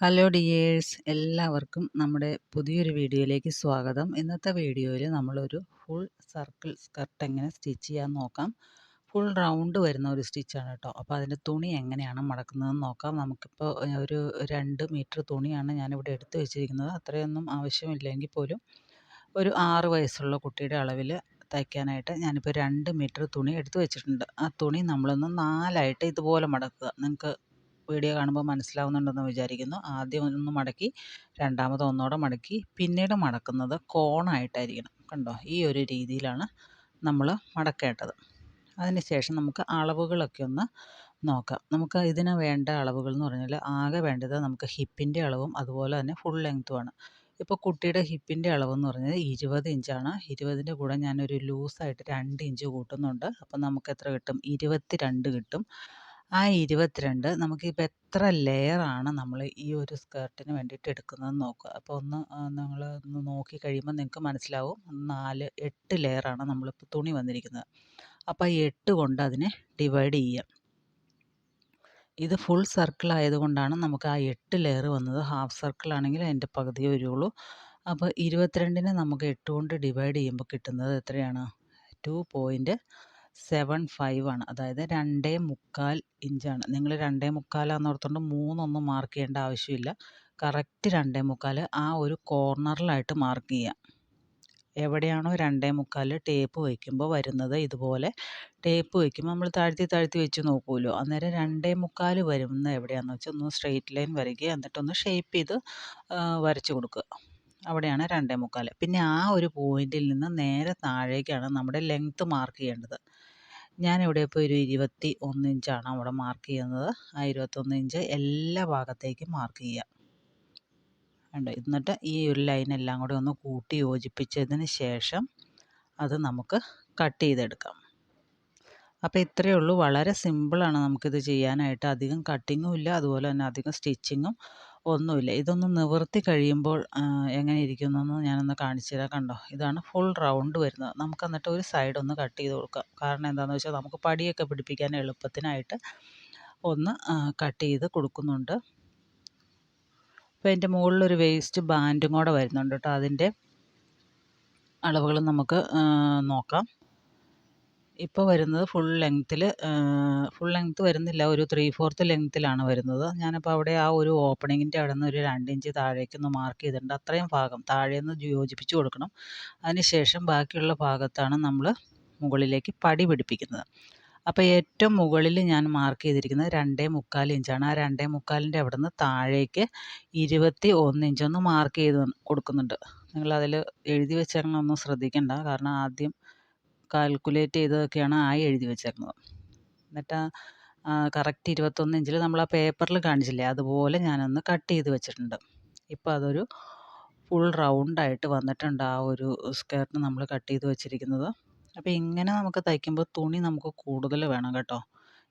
Hello dears, എല്ലാവർക്കും നമ്മുടെ പുതിയൊരു വീഡിയോയിലേക്ക് സ്വാഗതം. ഇന്നത്തെ വീഡിയോയിൽ നമ്മളൊരു ഫുൾ സർക്കിൾ സ്കർട്ട് എങ്ങനെ സ്റ്റിച്ച് ചെയ്യാൻ നോക്കാം. ഫുൾ റൗണ്ട് വരുന്ന ഒരു സ്റ്റിച്ചാണ് കേട്ടോ. അപ്പോൾ അതിൻ്റെ തുണി എങ്ങനെയാണ് മടക്കുന്നതെന്ന് നോക്കാം. നമുക്കിപ്പോൾ ഒരു 2 മീറ്റർ തുണിയാണ് ഞാനിവിടെ എടുത്ത് വെച്ചിരിക്കുന്നത്. അത്രയൊന്നും ആവശ്യമില്ലെങ്കിൽ പോലും ഒരു 6 വയസ്സുള്ള കുട്ടിയുടെ അളവിൽ തയ്ക്കാനായിട്ട് ഞാനിപ്പോൾ 2 മീറ്റർ തുണി എടുത്ത് വെച്ചിട്ടുണ്ട്. ആ തുണി നമ്മളൊന്ന് 4ആയിട്ട് ഇതുപോലെ മടക്കുക. നിങ്ങൾക്ക് വീഡിയോ കാണുമ്പോൾ മനസ്സിലാവുന്നുണ്ടെന്ന് വിചാരിക്കുന്നു. ആദ്യം ഒന്ന് മടക്കി, രണ്ടാമത് ഒന്നുകൂടെ മടക്കി, പിന്നീട് മടക്കുന്നത് കോണായിട്ടായിരിക്കണം. കണ്ടോ, ഈ ഒരു രീതിയിലാണ് നമ്മൾ മടക്കേണ്ടത്. അതിനുശേഷം നമുക്ക് അളവുകളൊക്കെ ഒന്ന് നോക്കാം. നമുക്ക് ഇതിന് വേണ്ട അളവുകൾ എന്ന് പറഞ്ഞാൽ ആകെ വേണ്ടത് നമുക്ക് ഹിപ്പിൻ്റെ അളവും അതുപോലെ തന്നെ ഫുൾ ലെങ്ത്തുമാണ്. ഇപ്പോൾ കുട്ടിയുടെ ഹിപ്പിൻ്റെ അളവെന്ന് പറഞ്ഞാൽ 20 ഇഞ്ചാണ്. 20ൻ്റെ കൂടെ ഞാനൊരു ലൂസായിട്ട് 2 ഇഞ്ച് കൂട്ടുന്നുണ്ട്. അപ്പം നമുക്ക് എത്ര കിട്ടും? 22 കിട്ടും. ആ 22 നമുക്കിപ്പോൾ എത്ര ലെയറാണ് നമ്മൾ ഈ ഒരു സ്കർട്ടിന് വേണ്ടിയിട്ട് എടുക്കുന്നതെന്ന് നോക്കുക. അപ്പോൾ നിങ്ങൾ ഒന്ന് നോക്കി കഴിയുമ്പോൾ നിങ്ങൾക്ക് മനസ്സിലാവും. 8 ലെയറാണ് നമ്മളിപ്പോൾ തുണി വന്നിരിക്കുന്നത്. അപ്പോൾ 8 കൊണ്ട് അതിനെ ഡിവൈഡ് ചെയ്യാം. ഇത് ഫുൾ സർക്കിൾ ആയതുകൊണ്ടാണ് നമുക്ക് ആ 8 ലെയർ വന്നത്. ഹാഫ് സർക്കിൾ ആണെങ്കിൽ അതിൻ്റെ പകുതിയേ വരുള്ളൂ. അപ്പോൾ 22നെ നമുക്ക് 8 കൊണ്ട് ഡിവൈഡ് ചെയ്യുമ്പോൾ കിട്ടുന്നത് എത്രയാണ്? 2.75 ആണ്. അതായത് 2.25 ഇഞ്ചാണ്. നിങ്ങൾ 2.25 ഓർത്തുകൊണ്ട് 3 ഒന്നും മാർക്ക് ചെയ്യേണ്ട ആവശ്യമില്ല. കറക്റ്റ് 2.25 ആ ഒരു കോർണറിലായിട്ട് മാർക്ക് ചെയ്യാം. എവിടെയാണോ 2.25 ടേപ്പ് വയ്ക്കുമ്പോൾ വരുന്നത്, ഇതുപോലെ ടേപ്പ് വയ്ക്കുമ്പോൾ നമ്മൾ താഴ്ത്തി വെച്ച് നോക്കുമല്ലോ, അന്നേരം 2.25 വരുന്ന എവിടെയാണെന്ന് വെച്ചാൽ ഒന്ന് സ്ട്രെയിറ്റ് ലൈൻ വരയ്ക്കുക. എന്നിട്ടൊന്ന് ഷേപ്പ് ചെയ്ത് വരച്ച് കൊടുക്കുക. അവിടെയാണ് 2.25. പിന്നെ ആ ഒരു പോയിന്റിൽ നിന്ന് നേരെ താഴേക്കാണ് നമ്മുടെ ലെങ്ത്ത് മാർക്ക് ചെയ്യേണ്ടത്. ഞാനിവിടെ ഇപ്പോൾ ഒരു 21 ഇഞ്ചാണ് അവിടെ മാർക്ക് ചെയ്യുന്നത്. ആ 21 ഇഞ്ച് എല്ലാ ഭാഗത്തേക്കും മാർക്ക് ചെയ്യുക. ഉണ്ട്. എന്നിട്ട് ഈ ഒരു ലൈൻ എല്ലാം കൂടെ ഒന്ന് കൂട്ടി യോജിപ്പിച്ചതിന് ശേഷം അത് നമുക്ക് കട്ട് ചെയ്തെടുക്കാം. അപ്പോൾ ഇത്രയേ ഉള്ളൂ. വളരെ സിമ്പിളാണ് നമുക്കിത് ചെയ്യാനായിട്ട്. അധികം കട്ടിങ്ങും ഇല്ല, അതുപോലെ തന്നെ അധികം സ്റ്റിച്ചിങ്ങും ഒന്നുമില്ല. ഇതൊന്ന് നിവർത്തി കഴിയുമ്പോൾ എങ്ങനെ ഇരിക്കുന്നതെന്ന് ഞാനൊന്ന് കാണിച്ചു തരാം. കണ്ടോ, ഇതാണ് ഫുൾ റൗണ്ട് വരുന്നത്. നമുക്ക് എന്നിട്ട് ഒരു സൈഡ് ഒന്ന് കട്ട് ചെയ്ത് കൊടുക്കാം. കാരണം എന്താണെന്ന് വെച്ചാൽ നമുക്ക് പടിയൊക്കെ പിടിപ്പിക്കാൻ എളുപ്പത്തിനായിട്ട് ഒന്ന് കട്ട് ചെയ്ത് കൊടുക്കുന്നുണ്ട്. അപ്പോൾ അതിൻ്റെ മുകളിലൊരു വേസ്റ്റ് ബാൻഡും കൂടെ വരുന്നുണ്ട് കേട്ടോ. അതിൻ്റെ അളവുകൾ നമുക്ക് നോക്കാം. ഇപ്പോൾ വരുന്നത് ഫുൾ ലെങ്ത്ത് വരുന്നില്ല, ഒരു 3/4 ലെങ്ത്തിലാണ് വരുന്നത്. ഞാനപ്പോൾ അവിടെ ആ ഒരു ഓപ്പണിങ്ങിൻ്റെ അവിടെ നിന്ന് ഒരു 2 ഇഞ്ച് താഴേക്കൊന്ന് മാർക്ക് ചെയ്തിട്ടുണ്ട്. അത്രയും ഭാഗം താഴേന്ന് യോജിപ്പിച്ച് കൊടുക്കണം. അതിനുശേഷം ബാക്കിയുള്ള ഭാഗത്താണ് നമ്മൾ മുകളിലേക്ക് പടി പിടിപ്പിക്കുന്നത്. അപ്പോൾ ഏറ്റവും മുകളിൽ ഞാൻ മാർക്ക് ചെയ്തിരിക്കുന്നത് 2.25 ഇഞ്ചാണ്. ആ 2.25ൻ്റെ അവിടെ നിന്ന് താഴേക്ക് 21 ഇഞ്ചൊന്ന് മാർക്ക് ചെയ്ത് കൊടുക്കുന്നുണ്ട്. നിങ്ങളതിൽ എഴുതി വെച്ചേക്കണതൊന്നും ശ്രദ്ധിക്കണ്ട, കാരണം ആദ്യം കാൽക്കുലേറ്റ് ചെയ്തതൊക്കെയാണ് എഴുതി വെച്ചേക്കുന്നത്. എന്നിട്ട് കറക്റ്റ് 21 ഇഞ്ചിൽ നമ്മൾ ആ പേപ്പറിൽ കാണിച്ചില്ലേ, അതുപോലെ ഞാനൊന്ന് കട്ട് ചെയ്ത് വെച്ചിട്ടുണ്ട്. ഇപ്പോൾ അതൊരു ഫുൾ റൗണ്ടായിട്ട് വന്നിട്ടുണ്ട് ആ ഒരു സ്കേർട്ട് നമ്മൾ കട്ട് ചെയ്ത് വെച്ചിരിക്കുന്നത്. അപ്പോൾ ഇങ്ങനെ നമുക്ക് തയ്ക്കുമ്പോൾ തുണി നമുക്ക് കൂടുതൽ വേണം കേട്ടോ.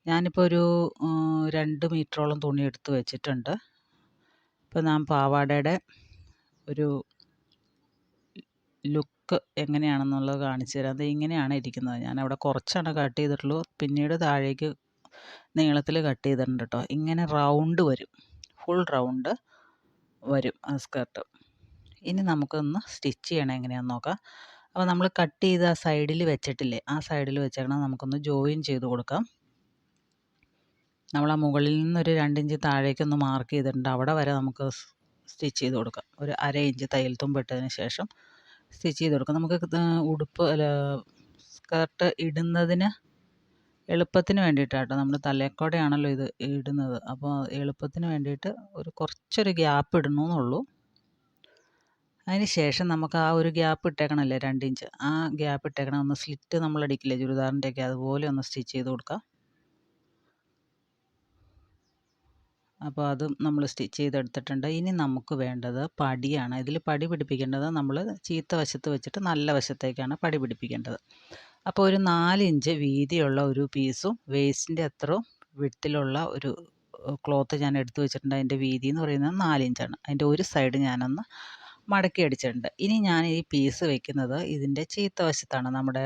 ഞാനിപ്പോൾ ഒരു 2 മീറ്ററോളം തുണി എടുത്ത് വെച്ചിട്ടുണ്ട്. ഇപ്പോൾ ഞാൻ പാവാടയുടെ ഒരു ലുക്ക് എങ്ങനെയാണെന്നുള്ളത് കാണിച്ചു തരാം. അത് ഇങ്ങനെയാണ് ഇരിക്കുന്നത്. ഞാനവിടെ കുറച്ചാണ് കട്ട് ചെയ്തിട്ടുള്ളൂ. പിന്നീട് താഴേക്ക് നീളത്തിൽ കട്ട് ചെയ്തിട്ടുണ്ട് കേട്ടോ. ഇങ്ങനെ റൗണ്ട് വരും, ഫുൾ റൗണ്ട് വരും ആ സ്കർട്ട്. ഇനി നമുക്കൊന്ന് സ്റ്റിച്ച് ചെയ്യണം എങ്ങനെയാണെന്ന് നോക്കാം. അപ്പോൾ നമ്മൾ കട്ട് ചെയ്ത് ആ സൈഡിൽ വെച്ചിട്ടില്ലേ, ആ സൈഡിൽ വെച്ചേക്കണം നമുക്കൊന്ന് ജോയിൻ ചെയ്ത് കൊടുക്കാം. നമ്മൾ ആ മുകളിൽ നിന്നൊരു 2 ഇഞ്ച് താഴേക്കൊന്ന് മാർക്ക് ചെയ്തിട്ടുണ്ട്. അവിടെ വരെ നമുക്ക് സ്റ്റിച്ച് ചെയ്ത് കൊടുക്കാം. ഒരു 1/2 ഇഞ്ച് തയ്യൽ തുമ്പിട്ടതിന് ശേഷം സ്റ്റിച്ച് ചെയ്ത് കൊടുക്കാം. നമുക്ക് സ്കർട്ട് ഇടുന്നതിന് എളുപ്പത്തിന് വേണ്ടിയിട്ടാട്ടോ. നമ്മൾ തലക്കോടെയാണല്ലോ ഇത് ഇടുന്നത്. അപ്പോൾ എളുപ്പത്തിന് വേണ്ടിയിട്ട് കുറച്ചൊരു ഗ്യാപ്പ് ഇടണമെന്നുള്ളൂ. അതിന് ശേഷം നമുക്ക് ആ ഒരു ഗ്യാപ്പ് ഇട്ടേക്കണമല്ലേ 2 ഇഞ്ച്, ആ ഗ്യാപ്പ് ഇട്ടേക്കണം ഒന്ന് സ്ലിറ്റ് നമ്മൾ അടിക്കില്ലേ ചുരിദാറിൻ്റെയൊക്കെ, അതുപോലെ ഒന്ന് സ്റ്റിച്ച് ചെയ്ത് കൊടുക്കാം. അപ്പോൾ അതും നമ്മൾ സ്റ്റിച്ച് ചെയ്തെടുത്തിട്ടുണ്ട്. ഇനി നമുക്ക് വേണ്ടത് പടിയാണ്. ഇതിൽ പടി പിടിപ്പിക്കേണ്ടത് നമ്മൾ ചീത്ത വശത്ത് വെച്ചിട്ട് നല്ല വശത്തേക്കാണ് പടി പിടിപ്പിക്കേണ്ടത്. അപ്പോൾ ഒരു 4 ഇഞ്ച് വീതിയുള്ള ഒരു പീസും വേസ്റ്റിൻ്റെ അത്രയും വിഡ്ത്തിലുള്ള ഒരു ക്ലോത്ത് ഞാൻ എടുത്തു വെച്ചിട്ടുണ്ട്. അതിൻ്റെ വീതി എന്ന് പറയുന്നത് 4 ഇഞ്ചാണ്. അതിൻ്റെ ഒരു സൈഡ് ഞാനൊന്ന് മടക്കി അടിച്ചിട്ടുണ്ട്. ഇനി ഞാൻ ഈ പീസ് വെക്കുന്നത് ഇതിൻ്റെ ചീത്ത വശത്താണ്. നമ്മുടെ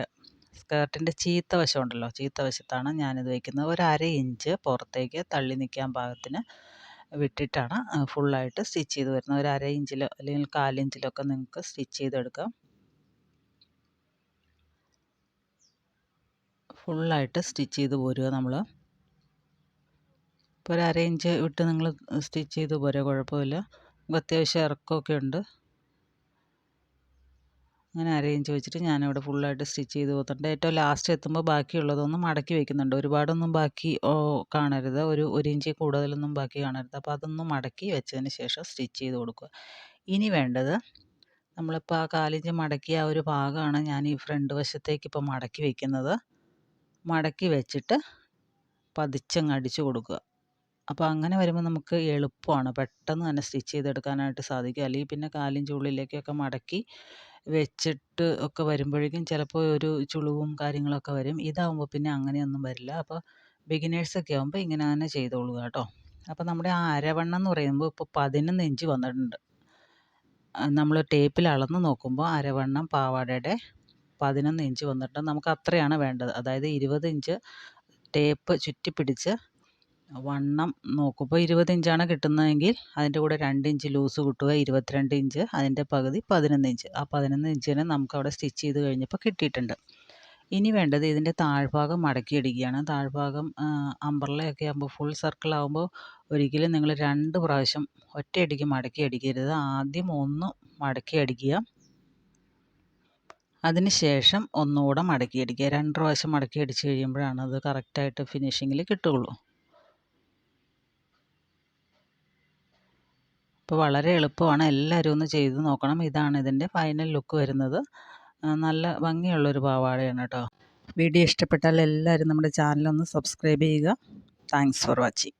സ്കേർട്ടിൻ്റെ ചീത്ത വശമുണ്ടല്ലോ, ചീത്ത വശത്താണ് ഞാനിത് വയ്ക്കുന്നത്. ഒരു 1/2 ഇഞ്ച് പുറത്തേക്ക് തള്ളി നിൽക്കാൻ പാകത്തിന് വിട്ടിട്ടാണ് ഫുള്ളായിട്ട് സ്റ്റിച്ച് ചെയ്ത് വരുന്നത്. ഒരു 1/2 ഇഞ്ചിലോ അല്ലെങ്കിൽ 1/4 ഇഞ്ചിലോ ഒക്കെ നിങ്ങൾക്ക് സ്റ്റിച്ച് ചെയ്തെടുക്കാം. ഫുള്ളായിട്ട് സ്റ്റിച്ച് ചെയ്ത് പോരുക നമ്മൾ. ഇപ്പോൾ ഒരു 1/2 ഇഞ്ച് വിട്ട് നിങ്ങൾ സ്റ്റിച്ച് ചെയ്ത് പോരുക, കുഴപ്പമില്ല. നമുക്ക് അത്യാവശ്യം ഇറക്കമൊക്കെ ഉണ്ട്. അങ്ങനെ 1/2 ഇഞ്ച് വെച്ചിട്ട് ഞാനിവിടെ ഫുള്ളായിട്ട് സ്റ്റിച്ച് ചെയ്ത് പോയിട്ടുണ്ട്. ഏറ്റവും ലാസ്റ്റ് എത്തുമ്പോൾ ബാക്കിയുള്ളതൊന്ന് മടക്കി വെക്കുന്നുണ്ട്. ഒരുപാടൊന്നും ബാക്കി കാണരുത്, ഒരു ഇഞ്ചിൽ കൂടുതലൊന്നും ബാക്കി കാണരുത്. അപ്പോൾ അതൊന്ന് മടക്കി വെച്ചതിന് ശേഷം സ്റ്റിച്ച് ചെയ്ത് കൊടുക്കുക. ഇനി വേണ്ടത്, നമ്മളിപ്പോൾ ആ 1/4 ഇഞ്ച് മടക്കിയ ആ ഒരു ഭാഗമാണ് ഞാൻ ഈ ഫ്രണ്ട് വശത്തേക്ക് ഇപ്പോൾ മടക്കി വെക്കുന്നത്. മടക്കി വെച്ചിട്ട് പതിച്ചങ്ങ് അടിച്ചു കൊടുക്കുക. അപ്പോൾ അങ്ങനെ വരുമ്പോൾ നമുക്ക് എളുപ്പമാണ്, പെട്ടെന്ന് തന്നെ സ്റ്റിച്ച് ചെയ്തെടുക്കാനായിട്ട് സാധിക്കും. അല്ലെങ്കിൽ പിന്നെ 1/4 ഇഞ്ച് ഉള്ളിലേക്കൊക്കെ മടക്കി വെച്ചിട്ട് ഒക്കെ വരുമ്പോഴേക്കും ചിലപ്പോൾ ഒരു ചുളിവും കാര്യങ്ങളൊക്കെ വരും. ഇതാവുമ്പോൾ പിന്നെ അങ്ങനെയൊന്നും വരില്ല. അപ്പോൾ ബിഗിനേഴ്സൊക്കെ ആകുമ്പോൾ ഇങ്ങനെ തന്നെ ചെയ്തോളുക കേട്ടോ. അപ്പോൾ നമ്മുടെ ആ അരവണ്ണം എന്ന് പറയുമ്പോൾ ഇപ്പോൾ 11 ഇഞ്ച് വന്നിട്ടുണ്ട്. നമ്മൾ ടേപ്പിൽ അളന്ന് നോക്കുമ്പോൾ അരവണ്ണം പാവാടയുടെ 11 ഇഞ്ച് വന്നിട്ടുണ്ട്. നമുക്ക് അത്രയാണ് വേണ്ടത്. അതായത് 20 ഇഞ്ച് ടേപ്പ് ചുറ്റിപ്പിടിച്ച് വണ്ണം നോക്കുമ്പോൾ 20 ഇഞ്ചാണ് കിട്ടുന്നതെങ്കിൽ അതിൻ്റെ കൂടെ 2 ഇഞ്ച് ലൂസ് കൂട്ടുക. 22 ഇഞ്ച്, അതിൻ്റെ പകുതി 11 ഇഞ്ച്. ആ 11 ഇഞ്ചിന് നമുക്കവിടെ സ്റ്റിച്ച് ചെയ്ത് കഴിഞ്ഞപ്പോൾ കിട്ടിയിട്ടുണ്ട്. ഇനി വേണ്ടത് ഇതിൻ്റെ താഴ്ഭാഗം മടക്കിയടിക്കുകയാണ്. താഴ്ഭാഗം അംബ്രല്ലയൊക്കെ ആകുമ്പോൾ ഫുൾ സർക്കിൾ ആകുമ്പോൾ ഒരിക്കലും നിങ്ങൾ 2 പ്രാവശ്യം ഒറ്റയടിക്ക് മടക്കി അടിക്കരുത്. ആദ്യം ഒന്ന് മടക്കി അടിക്കുക, അതിന് ശേഷം ഒന്നുകൂടെ മടക്കി അടിക്കുക. 2 പ്രാവശ്യം മടക്കി അടിച്ച് കഴിയുമ്പോഴാണ് അത് കറക്റ്റായിട്ട് ഫിനിഷിങ്ങിൽ കിട്ടുകയുള്ളൂ. അപ്പോൾ വളരെ എളുപ്പമാണ്, എല്ലാവരും ഒന്ന് ചെയ്ത് നോക്കണം. ഇതാണ് ഇതിൻ്റെ ഫൈനൽ ലുക്ക് വരുന്നത്. നല്ല ഭംഗിയുള്ളൊരു പാവാടയാണ് കേട്ടോ. വീഡിയോ ഇഷ്ടപ്പെട്ടാൽ എല്ലാവരും നമ്മുടെ ചാനലൊന്ന് സബ്സ്ക്രൈബ് ചെയ്യുക. Thanks for watching.